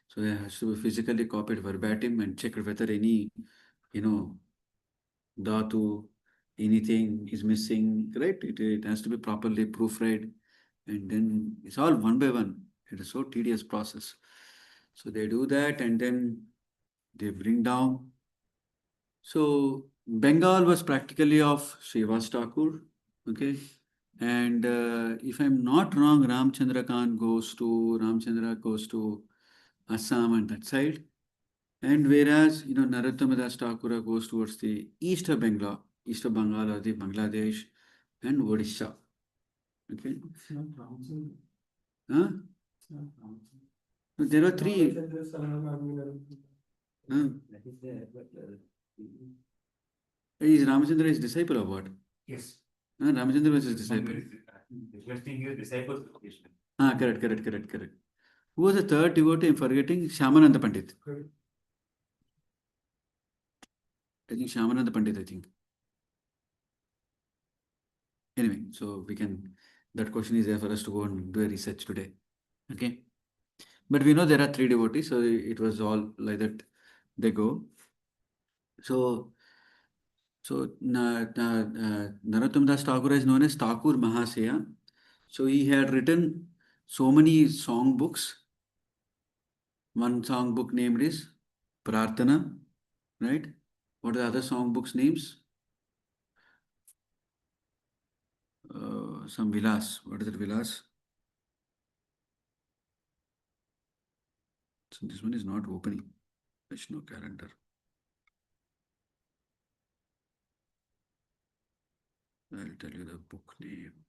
Speaker 1: So it has to be physically copied verbatim and checked whether any, dhatu, anything is missing, right? It has to be properly proofread, and then it's all one by one. It is so tedious process. So they do that and then they bring down. So Bengal was practically of Srivas Thakur, okay? And if I'm not wrong, Ramchandra goes to Assam and that side. And whereas, Narottama Das Thakura goes towards the east of Bengal or the Bangladesh and Odisha. Okay?
Speaker 6: It's not Ramachandra.
Speaker 1: Huh?
Speaker 6: It's not Ramachandra.
Speaker 1: There are three. Is Ramachandra his disciple or what?
Speaker 3: Yes.
Speaker 1: Ramachandra was his disciple.
Speaker 3: Requesting his disciples.
Speaker 1: Correct. Who was the third devotee? I'm forgetting. Shyamananda Pandit. I think Shyamananda Pandit, I think. Anyway, so that question is there for us to go and do a research today. Okay. But we know there are three devotees, so it was all like that they go. So Narottama Das Thakur is known as Thakur Mahasaya. So he had written so many song books. One song book named is Prarthana, right? What are the other song books names? Some Vilas. What is it, Vilas? So this one is not opening. Vishnu calendar. I'll tell you the book name.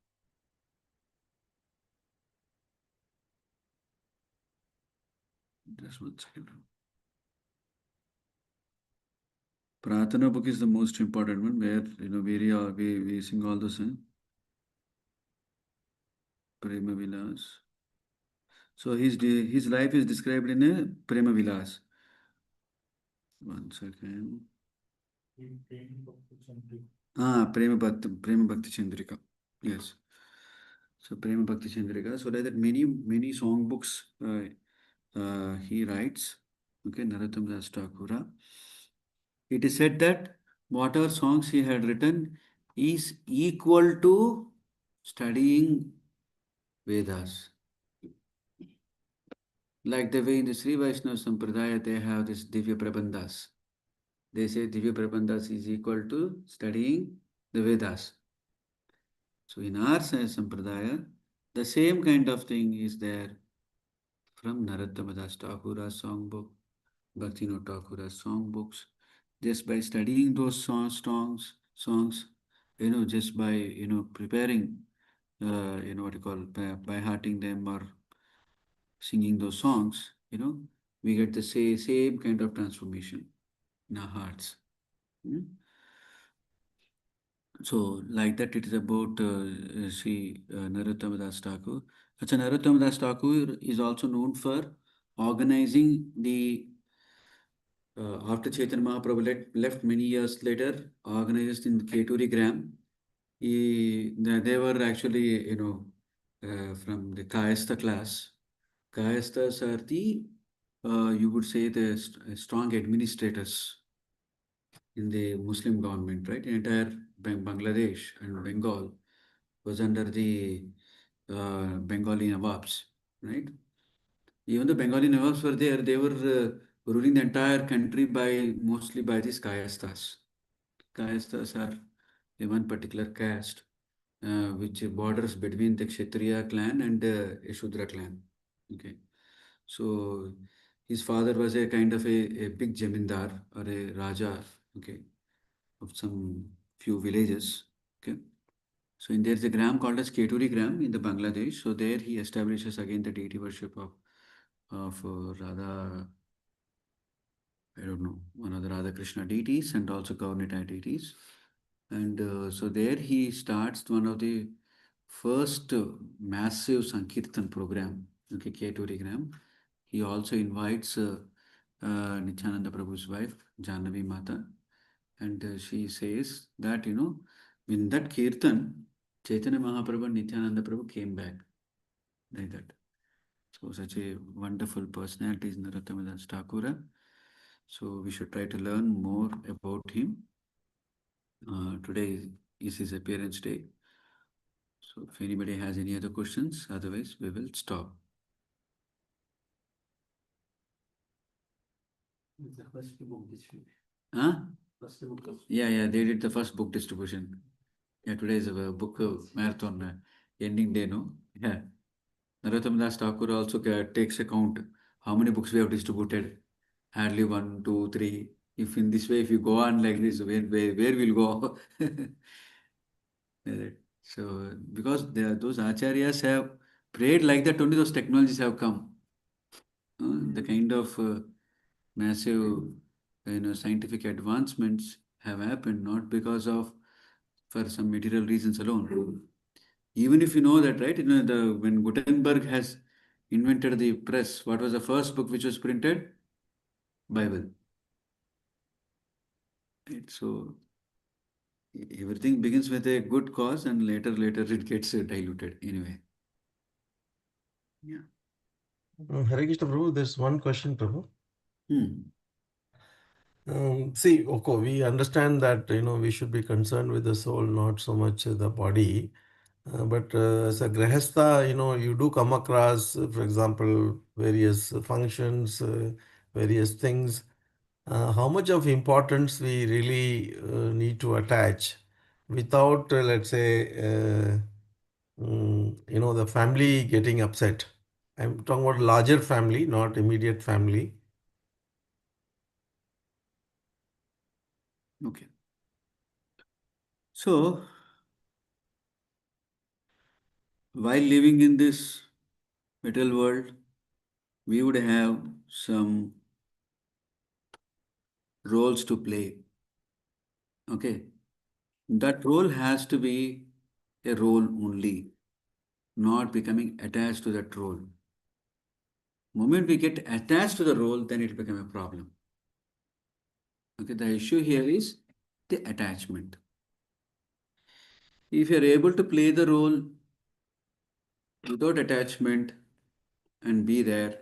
Speaker 1: Just 1 second. Pratana book is the most important one where we sing all those Prema Vilas. So his life is described in a Prema Vilas. 1 second. Prema Bhakti Chandrika. Yes. So Prema Bhakti Chandrika. So like that many song books he writes. Okay, Narottama Das Thakura. It is said that whatever songs he had written is equal to studying Vedas. Like the way in the Sri Vaishnava Sampradaya, they have this Divya Prabandhas. They say Divya Prabandhas is equal to studying the Vedas. So in our Sampradaya, the same kind of thing is there from Narottama Das Thakura's songbook, Bhaktivinoda Thakur's song books. Just by studying those songs, just by, preparing, what you call, by hearting them or singing those songs, we get the same kind of transformation in our hearts. Hmm? So, like that, it is about Sri Narottama Das Thakur. Such Narottama Das Thakur is also known for organizing the, after Chaitanya Mahaprabhu left many years later, organized in Keturi Gram. They were actually, from the Kayastha class. Kayasthas are the, you would say, the strong administrators in the Muslim government, right? Entire Bangladesh and Bengal was under the Bengali Nawabs, right? Even the Bengali Nawabs were there, they were ruling the entire country mostly by these Kayasthas. Kayasthas are a one particular caste which borders between the Kshatriya clan and a Shudra clan. Okay. So his father was a kind of a big Jamindar or a Raja, okay, of some few villages. Okay. So in there's a gram called as Keturi gram in the Bangladesh. So there he establishes again the deity worship of Radha, I don't know, one of the Radha Krishna deities and also Gaurnita deities. And so there he starts one of the first massive Sankirtan program, okay, Keturi gram. He also invites Nityananda Prabhu's wife, Jannavi Mata, and she says that, in that Kirtan, Chaitanya Mahaprabhu and Nityananda Prabhu came back like that. So such a wonderful personality is Narottama Das Thakur. So we should try to learn more about him. Today is his appearance day. So if anybody has any other questions, otherwise we will stop.
Speaker 4: The first book distribution.
Speaker 1: Huh?
Speaker 4: First book.
Speaker 1: Yeah, they did the first book distribution. Yeah, today is a book marathon ending day, no? Yeah. Narottama Das Thakur also takes account how many books we have distributed. Hardly 1, 2, 3. If in this way, if you go on like this, where we'll go? Right. So, because those acharyas have prayed like that, only those technologies have come. The kind of massive, scientific advancements have happened not because of for some material reasons alone. Even if you know that, right? When Gutenberg has invented the press, what was the first book which was printed? Bible. Right? So everything begins with a good cause, and later it gets diluted anyway. Yeah.
Speaker 6: Hare Krishna Prabhu, there's one question, Prabhu.
Speaker 1: Hmm.
Speaker 6: See, okay, we understand that we should be concerned with the soul, not so much the body. But as a grahastha, you do come across, for example, various functions, various things. How much of importance we really need to attach without, let's say, the family getting upset. I'm talking about larger family, not immediate family.
Speaker 1: Okay. So, while living in this material world, we would have some roles to play. Okay. That role has to be a role only, not becoming attached to that role. Moment we get attached to the role, then it becomes a problem. Okay, the issue here is the attachment. If you are able to play the role without attachment and be there,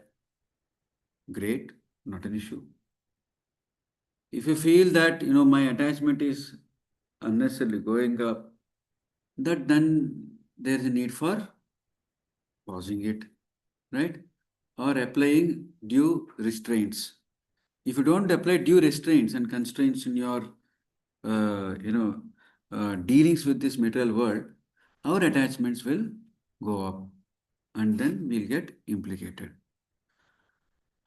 Speaker 1: great, not an issue. If you feel that my attachment is unnecessarily going up, then there's a need for pausing it, right? Or applying due restraints. If you don't apply due restraints and constraints in your dealings with this material world, our attachments will go up and then we'll get implicated.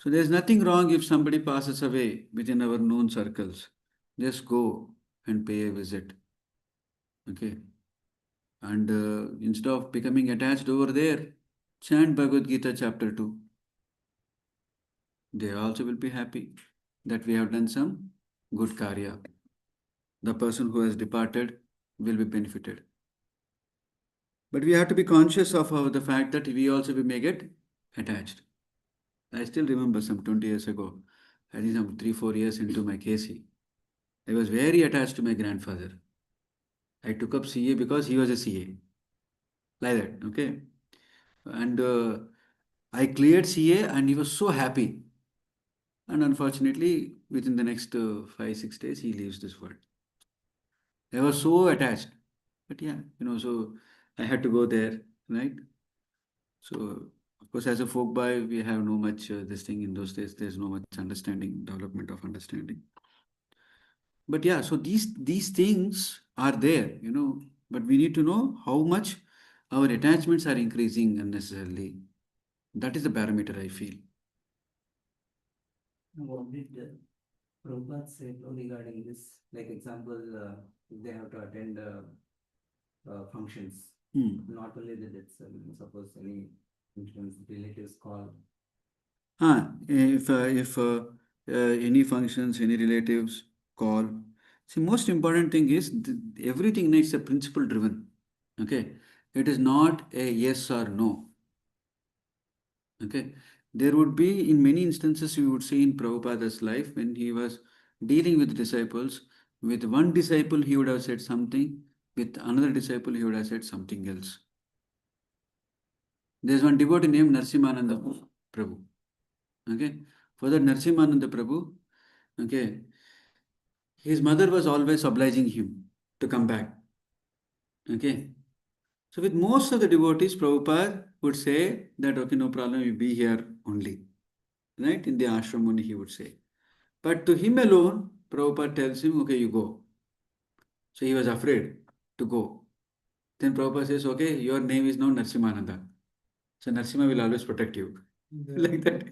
Speaker 1: So there's nothing wrong if somebody passes away within our known circles. Just go and pay a visit. Okay. And instead of becoming attached over there, chant Bhagavad Gita chapter 2. They also will be happy that we have done some good karya. The person who has departed will be benefited. But we have to be conscious of the fact that we also we may get attached. I still remember some 20 years ago, I think some 3-4 years into my KC, I was very attached to my grandfather. I took up CA because he was a CA. Like that, okay? And I cleared CA and he was so happy. And unfortunately, within the next 5-6 days, he leaves this world. I was so attached. But yeah, so I had to go there, right? So, of course, as a folk boy, we have no much this thing in those days. There's no much understanding, development of understanding. But yeah, so these things are there, but we need to know how much our attachments are increasing unnecessarily. That is the parameter I feel.
Speaker 8: What did Prabhupada say regarding this? Like example, if they have to attend functions, not only the deaths, suppose any functions, relatives call.
Speaker 1: If any functions, any relatives call. See, most important thing is everything needs a principle driven. Okay, it is not a yes or no. Okay, there would be in many instances you would see in Prabhupada's life when he was dealing with disciples. With one disciple he would have said something, with another disciple he would have said something else. There's one devotee named Narsimananda Prabhu. Okay, for that Narsimananda Prabhu, okay, his mother was always obliging him to come back. Okay, so with most of the devotees, Prabhupada would say that, okay, no problem, you be here only. Right, in the ashram only he would say. But to him alone, Prabhupada tells him, okay, you go. So he was afraid to go. Then Prabhupada says, okay, your name is now Narsimananda. So Narsimha will always protect you. Like that.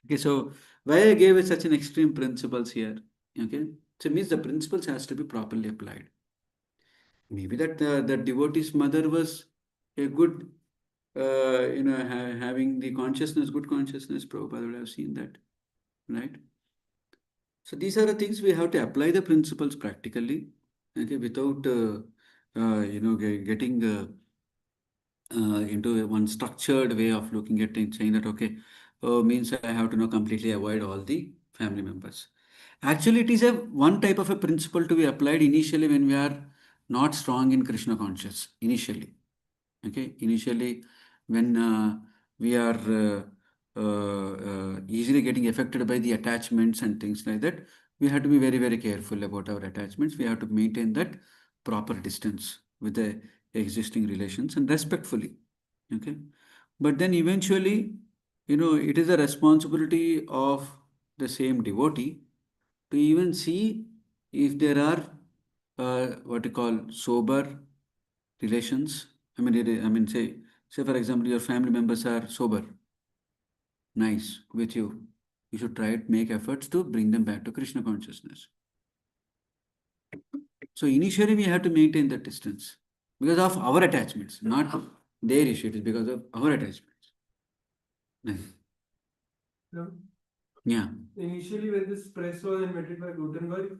Speaker 1: Okay, so why I gave such an extreme principles here? Okay, so it means the principles has to be properly applied. Maybe that the devotee's mother was a good, having the consciousness, good consciousness. Prabhupada would have seen that, right? So these are the things we have to apply the principles practically, okay, without getting into one structured way of looking at things, saying that okay, means I have to now completely avoid all the family members. Actually, it is a one type of a principle to be applied initially when we are not strong in Krishna conscious. Initially, okay, initially when we are easily getting affected by the attachments and things like that, we have to be very, very careful about our attachments. We have to maintain that proper distance with the existing relations and respectfully. Okay. But then eventually, it is a responsibility of the same devotee to even see if there are what you call sober relations. Say for example, your family members are sober, nice with you. You should try to make efforts to bring them back to Krishna consciousness. So initially we have to maintain that distance because of our attachments, not their issue. It is because of our attachments. Nice.
Speaker 9: No.
Speaker 1: Yeah.
Speaker 9: Initially, when this press was invented by Gutenberg,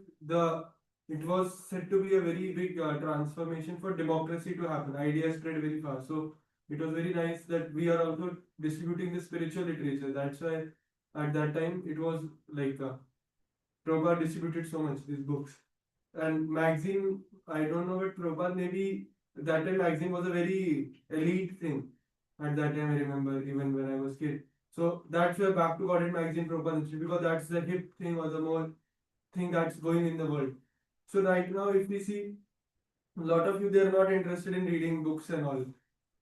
Speaker 9: it was said to be a very big transformation for democracy to happen. Ideas spread very fast. So it was very nice that we are also distributing the spiritual literature. That's why at that time it was like Prabhupada distributed so much these books. And magazine, I don't know what Prabhupada, maybe that time magazine was a very elite thing. At that time I remember even when I was kid. So that's where Back to Godhead magazine Prabhupada, because that's the hip thing or the more thing that's going in the world. So right now if we see a lot of you, they are not interested in reading books and all.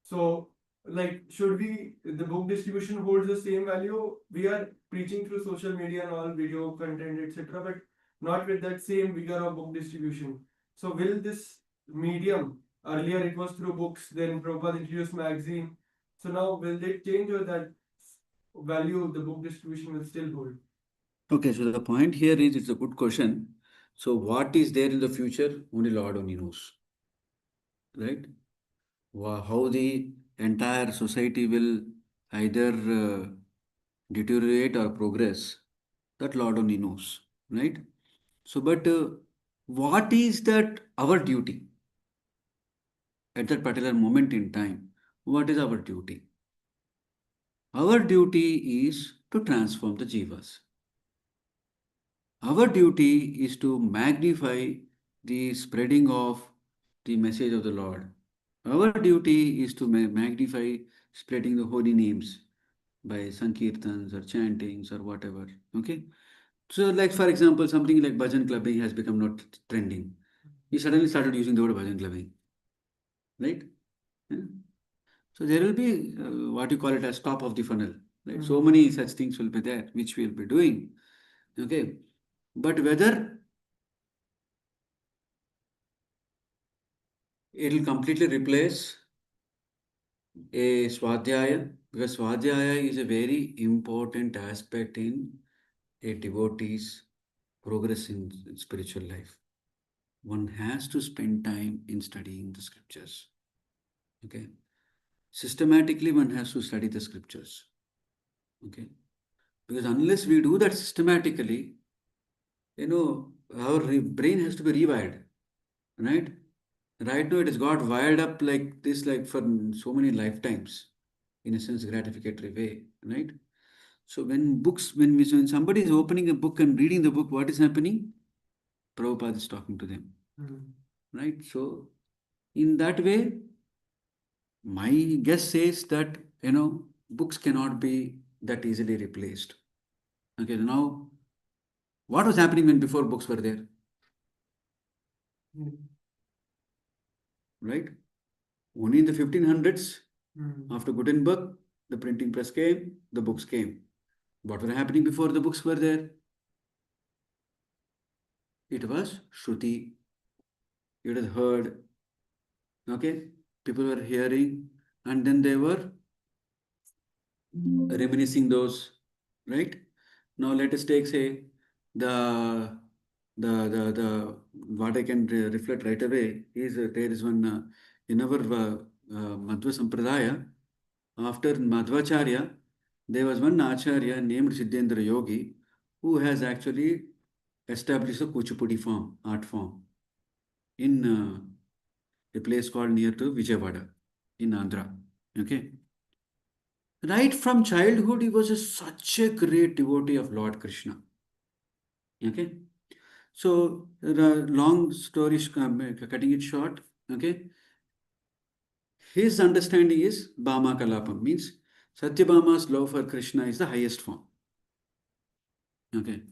Speaker 9: So like should we, the book distribution holds the same value? We are preaching through social media and all video content etc. but not with that same vigor of book distribution. So will this medium, earlier it was through books, then Prabhupada introduced magazine. So now will they change or that value the book distribution will still hold?
Speaker 1: Okay, so the point here is, it's a good question. So what is there in the future? Only Lord only knows, right? How the entire society will either deteriorate or progress, that Lord only knows, right? So, but what is that our duty at that particular moment in time? What is our duty? Our duty is to transform the jivas. Our duty is to magnify the spreading of the message of the Lord. Our duty is to magnify spreading the holy names by sankirtans or chantings or whatever. Okay. So, like for example, something like bhajan clubbing has become not trending. You suddenly started using the word bhajan clubbing, right? Yeah. So there will be what you call it as top of the funnel, right? So many such things will be there, which we'll be doing. Okay. But whether it will completely replace a swadhyaya, because swadhyaya is a very important aspect in a devotee's progress in spiritual life. One has to spend time in studying the scriptures. Okay. Systematically, one has to study the scriptures. Okay. Because unless we do that systematically, our brain has to be rewired, right? Right now, it has got wired up like this, like for so many lifetimes, in a sense, gratificatory way, right? So when somebody is opening a book and reading the book, what is happening? Prabhupada is talking to them, right? So in that way, my guess says that books cannot be that easily replaced. Okay, now what was happening when before books were there, right? Only in the 1500s, after Gutenberg, the printing press came, the books came. What were happening before the books were there? It was Shruti. It was heard. Okay, people were hearing, and then they were reminiscing those, right? Now let us take, say, the the what I can reflect right away is there is one in our Madhva Sampradaya, after Madhvacharya, there was one Acharya named Siddhendra Yogi who has actually established a Kuchipudi form, art form, in a place called near to Vijayawada in Andhra. Okay. Right from childhood, he was such a great devotee of Lord Krishna. Okay. So, the long story, cutting it short, okay, his understanding is Bhama Kalapam, means Satyabhama's love for Krishna is the highest form. Okay.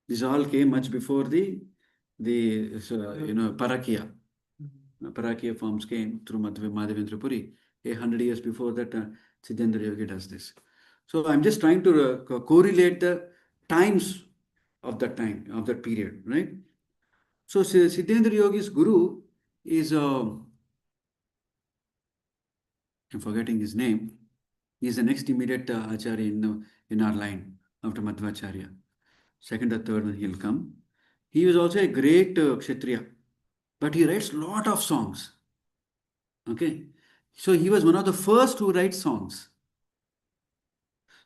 Speaker 1: This all came much before Parakya. Parakya forms came through Madhavendra Puri. 100 years before that, Siddhendra Yogi does this. So I'm just trying to correlate the times of that time, of that period, right? So Siddhendra Yogi's guru is, I'm forgetting his name. He is the next immediate acharya in our line after Madhvacharya. Second or third one he'll come. He was also a great Kshatriya, but he writes lot of songs. Okay, so he was one of the first to write songs.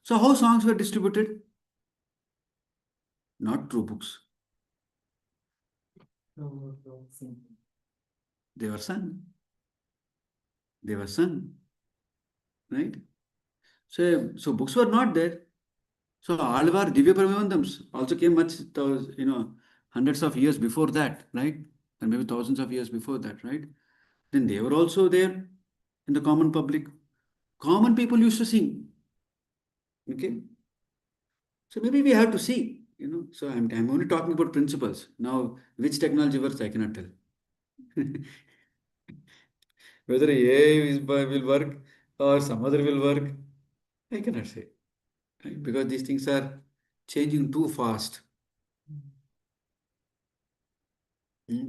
Speaker 1: So how songs were distributed? Not through books. They were sung. They were sung, right? So books were not there. So all of our Divya Paramahantams also came much, hundreds of years before that, right? And maybe thousands of years before that, right? Then they were also there in the common public. Common people used to sing. Okay. So maybe we have to see, So I'm only talking about principles. Now, which technology works, I cannot tell. Whether will work or some other will work, I cannot say. Right? Because these things are changing too fast.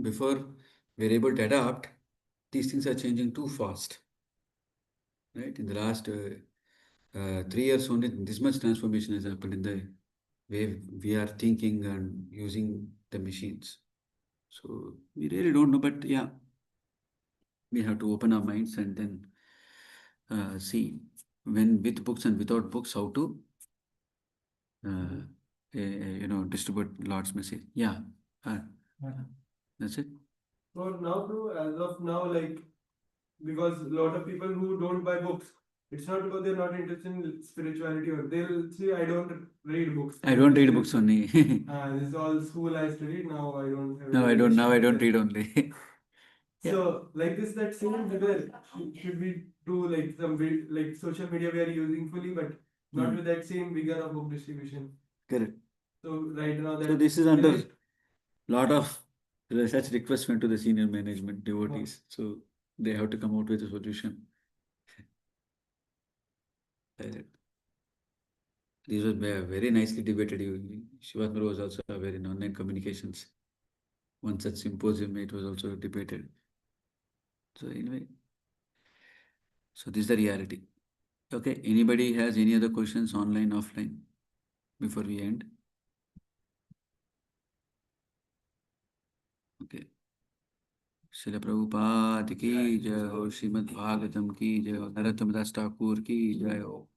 Speaker 1: Before we're able to adapt, these things are changing too fast. Right? In the last 3 years only, this much transformation has happened in the way we are thinking and using the machines. So we really don't know, but yeah, we have to open our minds and then see when with books and without books how to distribute Lord's message. Yeah, uh, that's it.
Speaker 9: For now, too, as of now, like, because a lot of people who don't buy books, it's not because they're not interested in spirituality, or they'll say, I don't read books.
Speaker 1: I don't read books only.
Speaker 9: This is all school I studied, now I don't have
Speaker 1: No,
Speaker 9: any
Speaker 1: I don't. Now I
Speaker 9: interest.
Speaker 1: don't read only. Yeah.
Speaker 9: So, like this, that same vigor should we do like some like social media we are using fully, but not with that same vigor of book distribution.
Speaker 1: Correct.
Speaker 9: So right now that
Speaker 1: So this is under lot of such requests went to the senior management devotees. So they have to come out with a solution. These were very nicely debated. Shivatmara was also aware in online communications. One such symposium, it was also debated. So anyway, so this is the reality. Okay, anybody has any other questions online, offline, before we end? Okay. Srila Prabhupada की जय हो, श्रीमद् भागवतम की जय हो, नरोत्तम दास ठाकुर की जय हो।